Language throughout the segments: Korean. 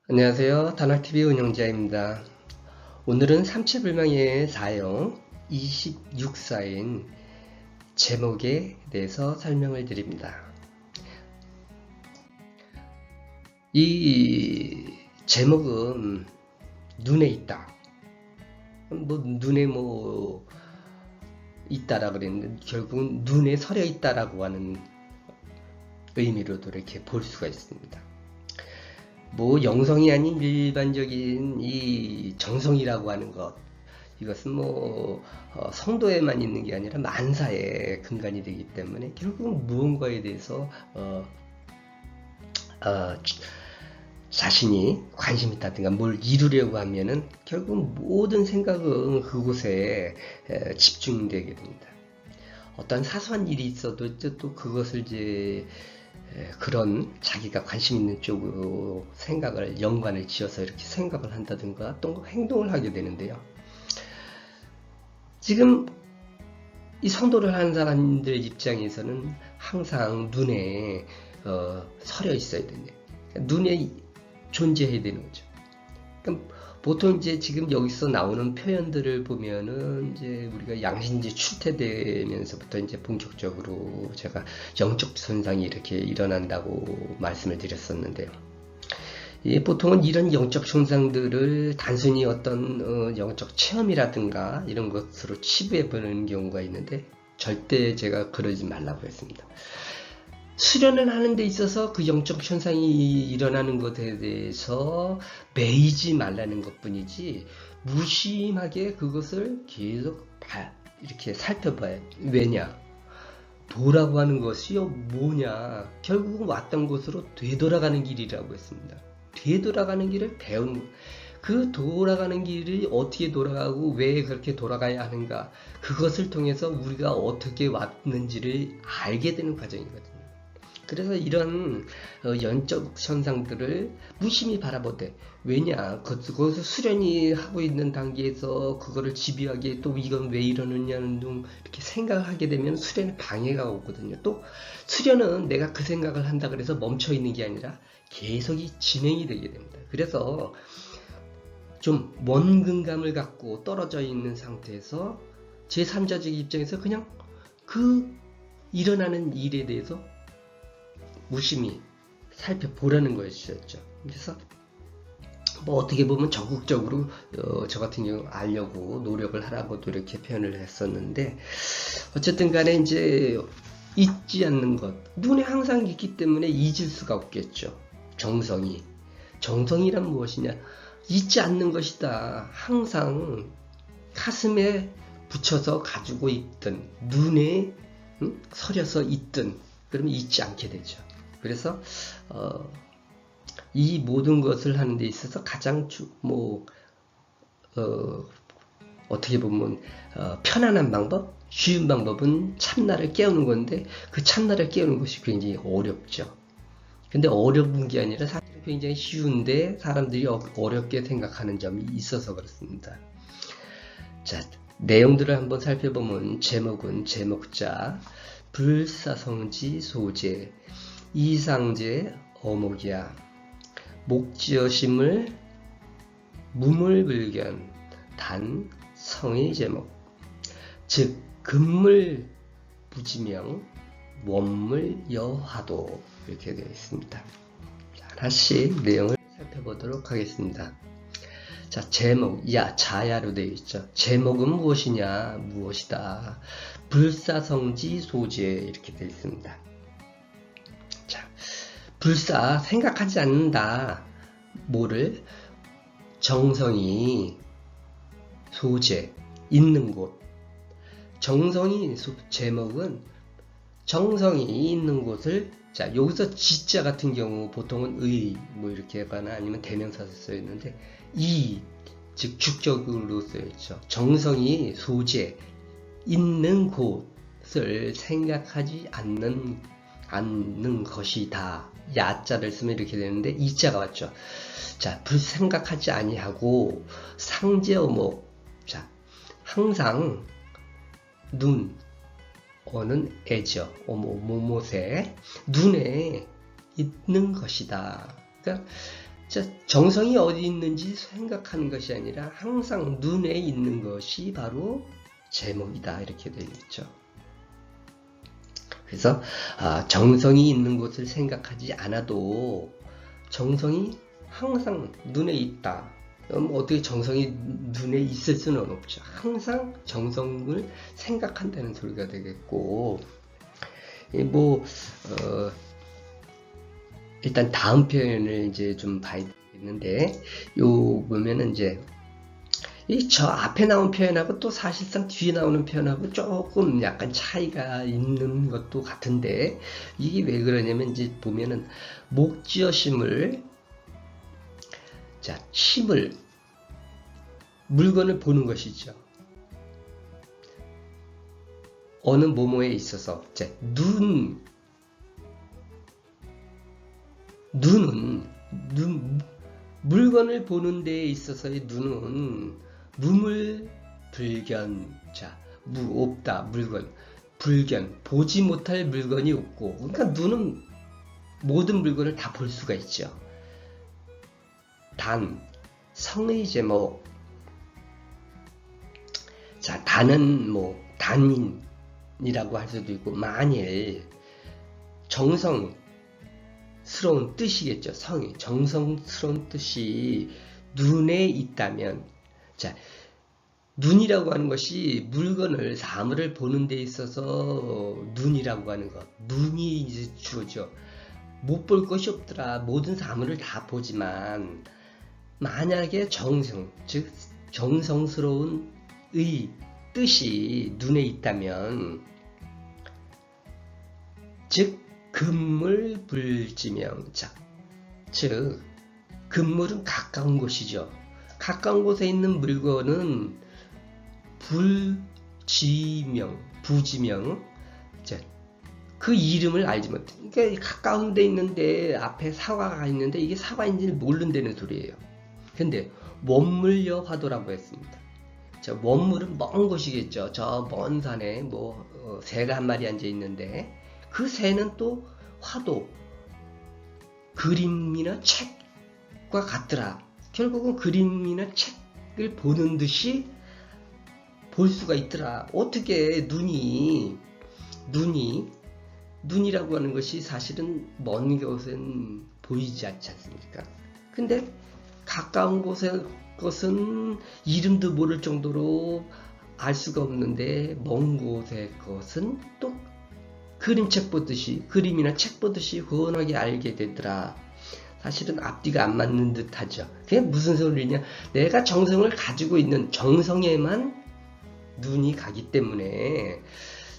안녕하세요. 단학TV 운영자입니다. 오늘은 삼체불명의 사형 26사인 제목에 대해서 설명을 드립니다. 이 제목은 눈에 있다. 눈에 있다라 그랬는데 결국은 눈에 서려 있다라고 하는 의미로도 이렇게 볼 수가 있습니다. 영성이 아닌 일반적인 이 정성이라고 하는 것, 이것은 성도에만 있는 게 아니라 만사의 근간이 되기 때문에 결국은 무언가에 대해서 자신이 관심 있다든가 뭘 이루려고 하면은 결국 모든 생각은 그곳에 집중되게 됩니다. 어떤 사소한 일이 있어도 또 그것을 이제 그런 자기가 관심 있는 쪽으로 생각을 연관을 지어서 이렇게 생각을 한다든가 또 행동을 하게 되는데요. 지금 이 성도를 하는 사람들 입장에서는 항상 눈에 서려 있어야 되네. 눈에 존재해야 되는 거죠. 그러니까 보통 이제 지금 여기서 나오는 표현들을 보면은 이제 우리가 양신지 출퇴되면서부터 이제 본격적으로 제가 영적 손상이 이렇게 일어난다고 말씀을 드렸었는데요. 보통은 이런 영적 손상들을 단순히 어떤 영적 체험이라든가 이런 것으로 치부해 보는 경우가 있는데 절대 제가 그러지 말라고 했습니다. 수련을 하는 데 있어서 그 영적 현상이 일어나는 것에 대해서 매이지 말라는 것 뿐이지 무심하게 그것을 계속 이렇게 살펴봐요. 왜냐? 도라고 하는 것이요 뭐냐? 결국은 왔던 곳으로 되돌아가는 길이라고 했습니다. 되돌아가는 길을 배우는 그 돌아가는 길이 어떻게 돌아가고 왜 그렇게 돌아가야 하는가, 그것을 통해서 우리가 어떻게 왔는지를 알게 되는 과정이거든요. 그래서 이런 연적 현상들을 무심히 바라보되, 왜냐, 그것을 수련이 하고 있는 단계에서 그거를 집요하게 또 이건 왜 이러느냐는 등 이렇게 생각을 하게 되면 수련에 방해가 오거든요. 또 수련은 내가 그 생각을 한다 그래서 멈춰 있는 게 아니라 계속이 진행이 되게 됩니다. 그래서 좀 원근감을 갖고 떨어져 있는 상태에서 제3자적 입장에서 그냥 그 일어나는 일에 대해서 무심히 살펴보라는 거였죠. 그래서 어떻게 보면 적극적으로 저 같은 경우 알려고 노력을 하라고도 이렇게 표현을 했었는데, 어쨌든 간에 이제 잊지 않는 것, 눈에 항상 있기 때문에 잊을 수가 없겠죠. 정성이란 무엇이냐? 잊지 않는 것이다. 항상 가슴에 붙여서 가지고 있든 눈에 서려서 있든 그러면 잊지 않게 되죠. 그래서 이 모든 것을 하는 데 있어서 가장 어떻게 보면 편안한 방법, 쉬운 방법은 참나를 깨우는 건데, 그 참나를 깨우는 것이 굉장히 어렵죠. 근데 어려운 게 아니라 사실 굉장히 쉬운데 사람들이 어렵게 생각하는 점이 있어서 그렇습니다. 자, 내용들을 한번 살펴보면, 제목은 제목자, 불사성지 소재, 이상제 어목이야, 목지어심을 무물불견, 단 성의 제목, 즉 금물 부지명, 원물 여화도, 이렇게 되어 있습니다. 하나씩 내용을 살펴보도록 하겠습니다. 자, 제목, 자야로 되어 있죠. 제목은 무엇이냐? 무엇이다. 불사성지 소재, 이렇게 되어 있습니다. 자, 불사, 생각하지 않는다. 뭐를? 정성이 소재, 있는 곳. 제목은 정성이 있는 곳을, 자, 여기서 지자 같은 경우 보통은 이렇게 하거나 아니면 대명사로 쓰였는데, 즉 축적으로 쓰였죠. 정성이 소재, 있는 곳을 생각하지 않는 것이다. 야자를 쓰면 이렇게 되는데 이자가 왔죠. 자, 불생각하지 아니하고 상제어목. 자, 항상 어는 애죠. 모못에 눈에 있는 것이다. 그러니까 자, 정성이 어디 있는지 생각하는 것이 아니라 항상 눈에 있는 것이 바로 제목이다. 이렇게 되어 있죠. 그래서 정성이 있는 곳을 생각하지 않아도 정성이 항상 눈에 있다. 어떻게 정성이 눈에 있을 수는 없죠. 항상 정성을 생각한다는 소리가 되겠고, 일단 다음 표현을 이제 좀 봐야 되겠는데, 요 보면은 이제 저 앞에 나온 표현하고 또 사실상 뒤에 나오는 표현하고 조금 약간 차이가 있는 것도 같은데, 이게 왜 그러냐면 이제 보면은 목지어 심을, 자, 심을, 물건을 보는 것이죠. 어느 뭐뭐에 있어서, 자, 물건을 보는 데에 있어서의 눈은 무물불견, 자, 없다, 물건, 불견, 보지 못할 물건이 없고, 그러니까 눈은 모든 물건을 다 볼 수가 있죠. 단, 성의 제목, 자, 단은 단인이라고 할 수도 있고, 만일 정성스러운 뜻이겠죠. 성의, 정성스러운 뜻이 눈에 있다면, 자, 눈이라고 하는 것이 물건을, 사물을 보는 데 있어서 눈이라고 하는 것, 눈이 이제 주어져. 못 볼 것이 없더라. 모든 사물을 다 보지만, 만약에 정성, 즉 정성스러운 의, 뜻이 눈에 있다면, 즉 금물불지명자, 즉 금물은 가까운 곳이죠. 가까운 곳에 있는 물건은 부지명, 그 이름을 알지 못해. 그러니까 가까운 데 있는데 앞에 사과가 있는데 이게 사과인지를 모른다는 소리예요. 근데 원물여 화도라고 했습니다. 자, 원물은 먼 곳이겠죠. 저 먼 산에 새가 한 마리 앉아 있는데 그 새는 또 화도, 그림이나 책과 같더라. 결국은 그림이나 책을 보는 듯이 볼 수가 있더라. 어떻게 눈이라고 하는 것이 사실은 먼 곳은 보이지 않지 않습니까? 근데 가까운 곳의 것은 이름도 모를 정도로 알 수가 없는데, 먼 곳의 것은 또 그림책 보듯이, 그림이나 책 보듯이 훤하게 알게 되더라. 사실은 앞뒤가 안 맞는 듯 하죠. 그게 무슨 소리냐? 내가 정성을 가지고 있는 정성에만 눈이 가기 때문에,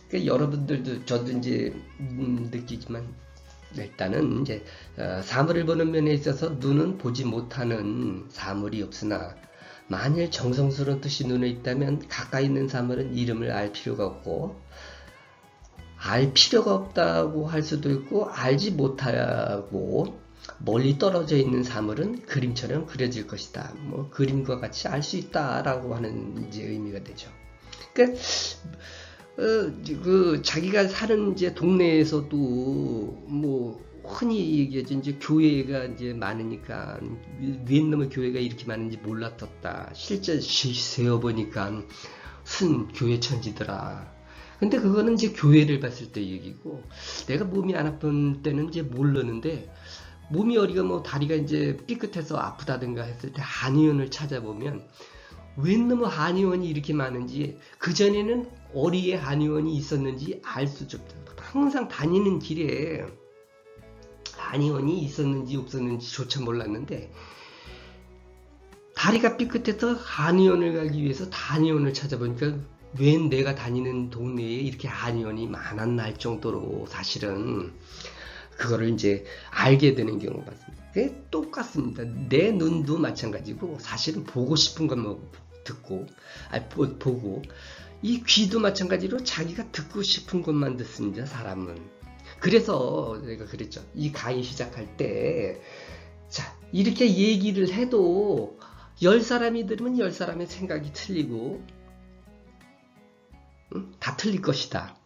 그러니까 여러분들도, 저도 이제 느끼지만, 일단은 이제 사물을 보는 면에 있어서 눈은 보지 못하는 사물이 없으나, 만일 정성스러운 뜻이 눈에 있다면 가까이 있는 사물은 이름을 알 필요가 없고, 알 필요가 없다고 할 수도 있고, 알지 못하고 멀리 떨어져 있는 사물은 그림처럼 그려질 것이다. 그림과 같이 알 수 있다라고 하는 이제 의미가 되죠. 그러니까 자기가 사는 이제 동네에서도 흔히 얘기하죠. 이제 교회가 이제 많으니까 웬 놈의 교회가 이렇게 많은지 몰랐었다. 실제 세어보니까 순 교회 천지더라. 근데 그거는 이제 교회를 봤을 때 얘기고, 내가 몸이 안 아픈 때는 이제 모르는데, 몸이 어리가 다리가 이제 삐끗해서 아프다든가 했을 때 한의원을 찾아보면 웬 놈의 한의원이 이렇게 많은지, 그전에는 어디에 한의원이 있었는지 알 수도 없다. 항상 다니는 길에 한의원이 있었는지 없었는지조차 몰랐는데, 다리가 삐끗해서 한의원을 가기 위해서 한의원을 찾아보니까 웬 내가 다니는 동네에 이렇게 한의원이 많았나 할 정도로 사실은 그거를 이제 알게 되는 경우가 많습니다. 그게 똑같습니다. 내 눈도 마찬가지고, 사실은 보고 싶은 것만 듣고, 보고, 이 귀도 마찬가지로 자기가 듣고 싶은 것만 듣습니다, 사람은. 그래서 내가 그랬죠. 이 강의 시작할 때, 자, 이렇게 얘기를 해도 10사람이 들으면 10사람의 생각이 틀리고, 다 틀릴 것이다.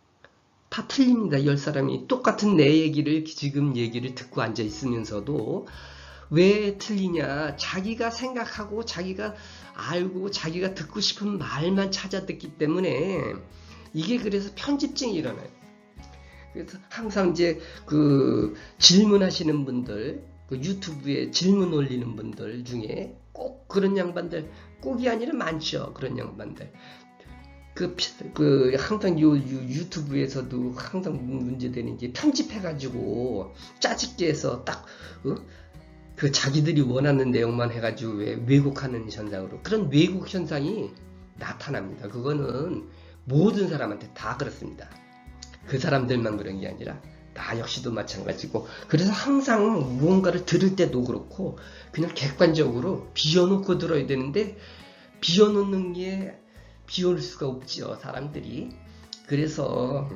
다 틀립니다. 10사람이 똑같은 내 얘기를, 지금 얘기를 듣고 앉아 있으면서도 왜 틀리냐? 자기가 생각하고 자기가 알고 자기가 듣고 싶은 말만 찾아 듣기 때문에 이게 그래서 편집증이 일어나요. 그래서 항상 이제 그 질문하시는 분들, 그 유튜브에 질문 올리는 분들 중에 꼭 그런 양반들, 꼭이 아니라 많죠. 그런 양반들. 항상 유튜브에서도 항상 문제되는 게 편집해가지고 짜집게 해서 딱, 그 자기들이 원하는 내용만 해가지고 왜곡하는 현상으로 그런 왜곡 현상이 나타납니다. 그거는 모든 사람한테 다 그렇습니다. 그 사람들만 그런 게 아니라 나 역시도 마찬가지고, 그래서 항상 무언가를 들을 때도 그렇고 그냥 객관적으로 비워놓고 들어야 되는데 비워놓는 게 비울 수가 없죠, 사람들이. 그래서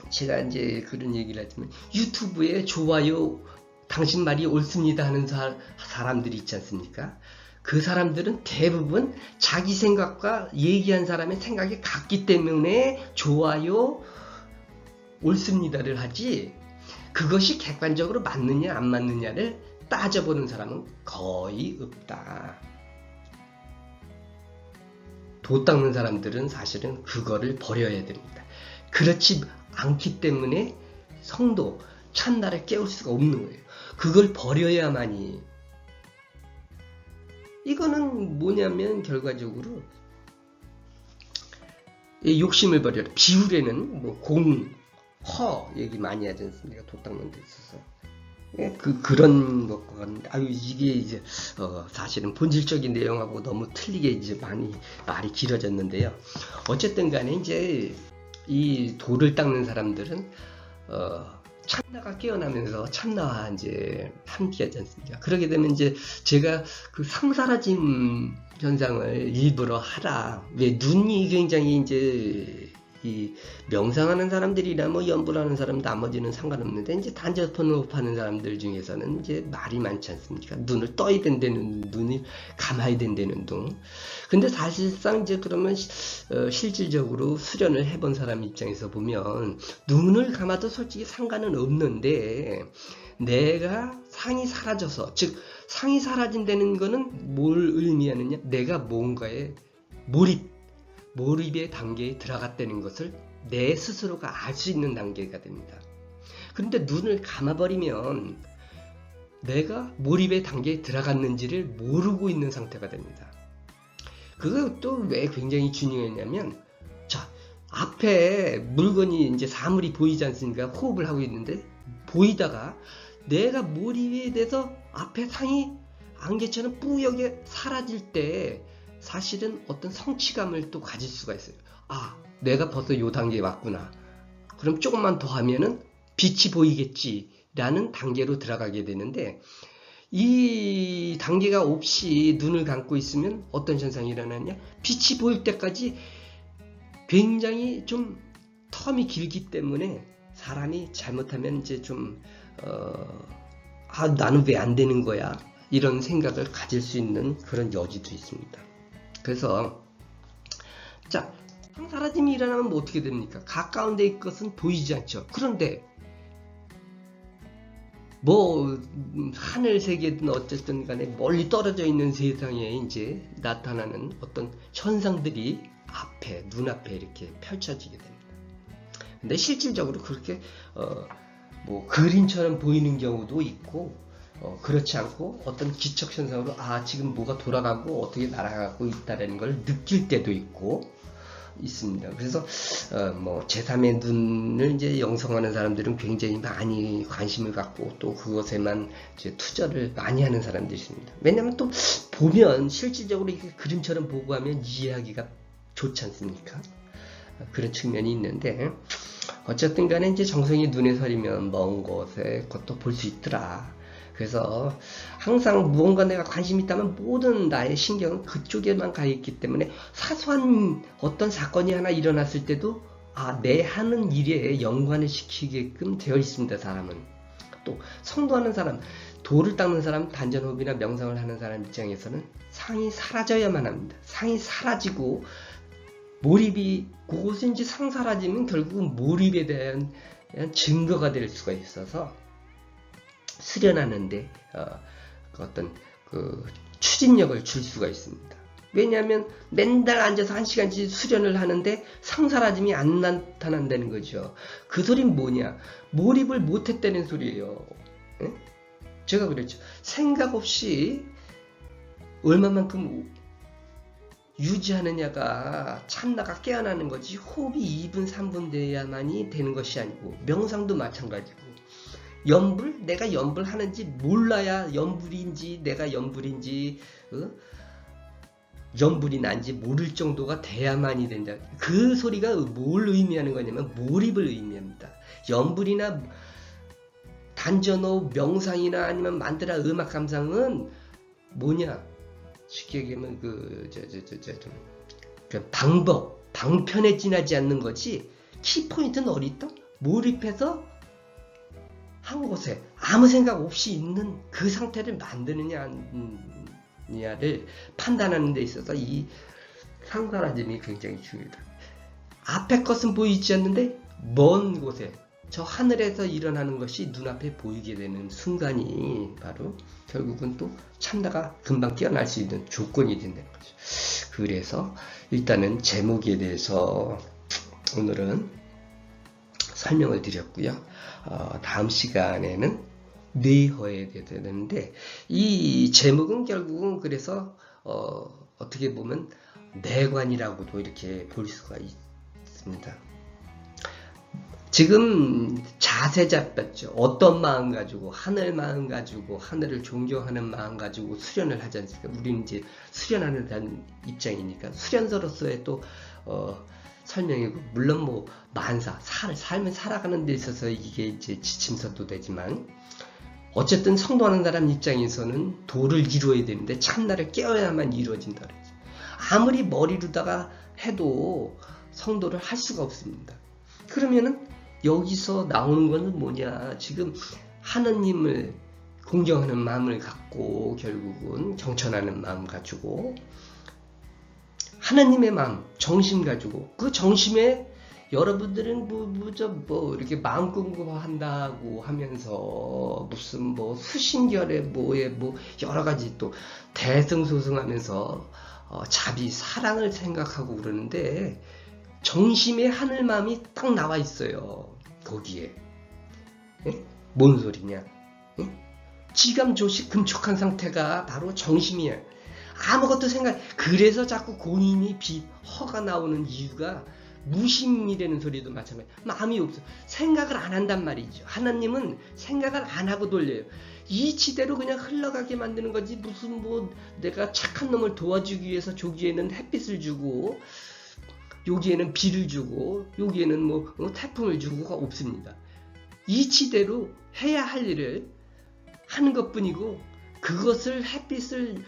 제가 이제 그런 얘기를 하지만 유튜브에 좋아요 당신 말이 옳습니다 하는 사람들이 있지 않습니까? 그 사람들은 대부분 자기 생각과 얘기한 사람의 생각이 같기 때문에 좋아요 옳습니다를 하지, 그것이 객관적으로 맞느냐 안 맞느냐를 따져보는 사람은 거의 없다. 도 닦는 사람들은 사실은 그거를 버려야 됩니다. 그렇지 않기 때문에 성도, 참나를 깨울 수가 없는 거예요. 그걸 버려야만이. 이거는 뭐냐면 결과적으로 욕심을 버려라. 비율에는 뭐 허 얘기 많이 하지 않습니까? 도 닦는 데 있어서. 그런 것과 이게 이제 사실은 본질적인 내용하고 너무 틀리게 이제 많이 말이 길어졌는데요. 어쨌든 간에 이제 이 도를 닦는 사람들은 참나가 깨어나면서 참나와 이제 함께하지 않습니까? 그러게 되면 이제 제가 그 상사라짐 현상을 일부러 하라. 왜 눈이 굉장히 이제 이 명상하는 사람들이나 뭐 연불하는 사람 나머지는 상관없는데 이제 단전포흡 하는 사람들 중에서는 이제 말이 많지 않습니까? 눈을 떠야 된다는, 눈을 감아야 된다는 둥. 근데 사실상 이제 그러면 실질적으로 수련을 해본 사람 입장에서 보면 눈을 감아도 솔직히 상관은 없는데, 내가 상이 사라져서, 즉 상이 사라진다는 거는 뭘 의미하느냐? 내가 뭔가에 몰입의 단계에 들어갔다는 것을 내 스스로가 알 수 있는 단계가 됩니다. 그런데 눈을 감아버리면 내가 몰입의 단계에 들어갔는지를 모르고 있는 상태가 됩니다. 그것도 왜 굉장히 중요했냐면, 자, 앞에 물건이 이제 사물이 보이지 않습니까? 호흡을 하고 있는데 보이다가 내가 몰입에 대해서 앞에 상이 안개처럼 뿌옇게 사라질 때 사실은 어떤 성취감을 또 가질 수가 있어요. 아, 내가 벌써 요 단계에 왔구나. 그럼 조금만 더 하면은 빛이 보이겠지 라는 단계로 들어가게 되는데, 이 단계가 없이 눈을 감고 있으면 어떤 현상이 일어나냐? 빛이 보일 때까지 굉장히 좀 텀이 길기 때문에 사람이 잘못하면 이제 좀 나는 왜 안 되는 거야? 이런 생각을 가질 수 있는 그런 여지도 있습니다. 그래서 자, 상사라짐이 일어나면 뭐 어떻게 됩니까? 가까운 데의 것은 보이지 않죠. 그런데 뭐 하늘 세계든 어쨌든 간에 멀리 떨어져 있는 세상에 이제 나타나는 어떤 현상들이 앞에, 눈앞에 이렇게 펼쳐지게 됩니다. 근데 실질적으로 그렇게 뭐 그림처럼 보이는 경우도 있고, 그렇지 않고 어떤 기척 현상으로 지금 뭐가 돌아가고 어떻게 날아가고 있다는 걸 느낄 때도 있고 있습니다. 그래서 뭐 제3의 눈을 이제 영성하는 사람들은 굉장히 많이 관심을 갖고 또 그것에만 이제 투자를 많이 하는 사람들이 있습니다. 왜냐하면 또 보면 실질적으로 이렇게 그림처럼 보고 하면 이해하기가 좋지 않습니까? 그런 측면이 있는데, 어쨌든 간에 이제 정성이 눈에 서리면 먼 곳에 그것도 볼 수 있더라. 그래서 항상 무언가 내가 관심이 있다면 모든 나의 신경은 그쪽에만 가 있기 때문에 사소한 어떤 사건이 하나 일어났을 때도 내 하는 일에 연관을 시키게끔 되어 있습니다. 사람은. 또 성도하는 사람, 도를 닦는 사람, 단전호흡이나 명상을 하는 사람 입장에서는 상이 사라져야만 합니다. 상이 사라지고 몰입이, 그것은 이제 상 사라지면 결국은 몰입에 대한 증거가 될 수가 있어서 수련하는데 어떤 그 추진력을 줄 수가 있습니다. 왜냐하면 맨날 앉아서 1시간씩 수련을 하는데 상사라짐이 안 나타난다는 거죠. 그 소리는 뭐냐? 몰입을 못했다는 소리예요. 예? 제가 그랬죠. 생각 없이 얼마만큼 유지하느냐가 참나가 깨어나는 거지, 호흡이 2분 3분 돼야만이 되는 것이 아니고, 명상도 마찬가지고, 염불? 내가 염불하는지 몰라야 염불인지 내가 염불인지 염불이 난지 모를 정도가 돼야만이 된다. 그 소리가 뭘 의미하는 거냐면 몰입을 의미합니다. 염불이나 단전호 명상이나 아니면 만드라 음악 감상은 뭐냐? 쉽게 얘기하면 그 방법, 방편에 지나지 않는 거지. 키포인트는 어디있다? 몰입해서 한 곳에 아무 생각 없이 있는 그 상태를 만드느냐를 판단하는 데 있어서 이 상사라짐이 굉장히 중요하다. 앞에 것은 보이지 않는데 먼 곳에 저 하늘에서 일어나는 것이 눈앞에 보이게 되는 순간이 바로 결국은 또 참나가 금방 깨어날 수 있는 조건이 된다는 거죠. 그래서 일단은 제목에 대해서 오늘은 설명을 드렸고요. 다음 시간에는 뇌허에 대해서 되는데, 이 제목은 결국은 그래서 어떻게 보면 내관이라고도 이렇게 볼 수가 있습니다. 지금 자세 잡혔죠. 어떤 마음 가지고, 하늘 마음 가지고, 하늘을 존경하는 마음 가지고 수련을 하지 않습니까? 우리는 이제 수련하는 입장이니까 수련서로서의 또 설명이고, 물론 뭐 만사, 삶을 살아가는 데 있어서 이게 이제 지침서도 되지만, 어쨌든 성도하는 사람 입장에서는 도를 이루어야 되는데 참나를 깨어야만 이루어진다 그러지. 아무리 머리로다가 해도 성도를 할 수가 없습니다. 그러면은 여기서 나오는 것은 뭐냐? 지금 하느님을 공경하는 마음을 갖고, 결국은 경천하는 마음 가지고, 하나님의 마음, 정심 가지고, 그 정심에 여러분들은 이렇게 마음 공부한다고 하면서 무슨 뭐 수신결에 뭐에 여러 가지 또 대승소승하면서 자비, 사랑을 생각하고 그러는데, 정심의 하늘 마음이 딱 나와 있어요. 거기에. 에? 뭔 소리냐? 지감조시 금촉한 상태가 바로 정심이야. 아무것도 그래서 자꾸 고님이 허가 나오는 이유가 무심이라는 소리도 마찬가지. 마음이 없어. 생각을 안 한단 말이죠. 하나님은 생각을 안 하고 돌려요. 이치대로 그냥 흘러가게 만드는 거지. 무슨 내가 착한 놈을 도와주기 위해서 저기에는 햇빛을 주고, 여기에는 비를 주고, 여기에는 태풍을 주고가 없습니다. 이치대로 해야 할 일을 하는 것뿐이고, 그것을 햇빛을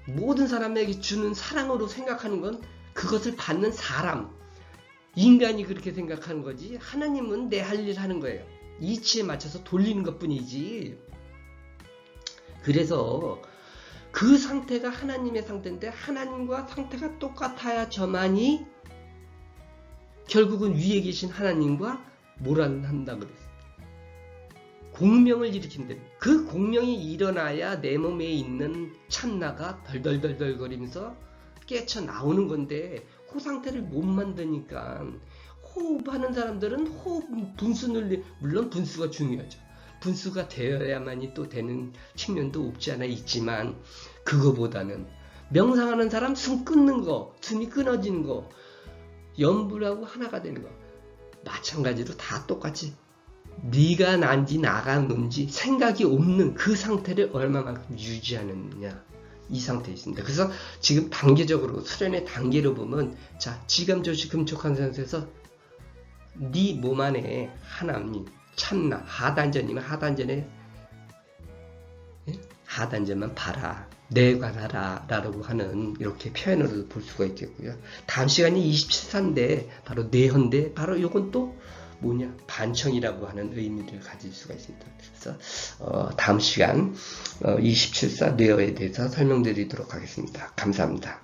모든 사람에게 주는 사랑으로 생각하는 건 그것을 받는 사람, 인간이 그렇게 생각하는 거지, 하나님은 내 할 일 하는 거예요. 이치에 맞춰서 돌리는 것뿐이지. 그래서 그 상태가 하나님의 상태인데, 하나님과 상태가 똑같아야 저만이 결국은 위에 계신 하나님과 한다 그랬어요. 공명을 일으킨다. 그 공명이 일어나야 내 몸에 있는 참나가 덜덜덜덜거리면서 깨쳐 나오는 건데, 그 상태를 못 만드니까, 호흡하는 사람들은 호흡 분수 물론 분수가 중요하죠. 분수가 되어야만이 또 되는 측면도 없지 않아 있지만, 그거보다는 명상하는 사람 숨 끊는 거, 숨이 끊어지는 거, 염불하고 하나가 되는 거, 마찬가지로 다 똑같이 네가 난지 나가 논지 생각이 없는 그 상태를 얼마만큼 유지하느냐, 이 상태에 있습니다. 그래서 지금 단계적으로 수련의 단계로 보면, 자, 지감조시 금촉한 상태에서 네 몸 안에 하나님, 참나, 하단전이면 하단전에 하단전만 봐라, 내관하라 라고 하는 이렇게 표현으로 볼 수가 있겠고요. 다음 시간이 27사인데 바로 내헌데, 바로 요건 또 뭐냐, 반청이라고 하는 의미를 가질 수가 있습니다. 그래서 다음 시간 27사 뇌어에 대해서 설명드리도록 하겠습니다. 감사합니다.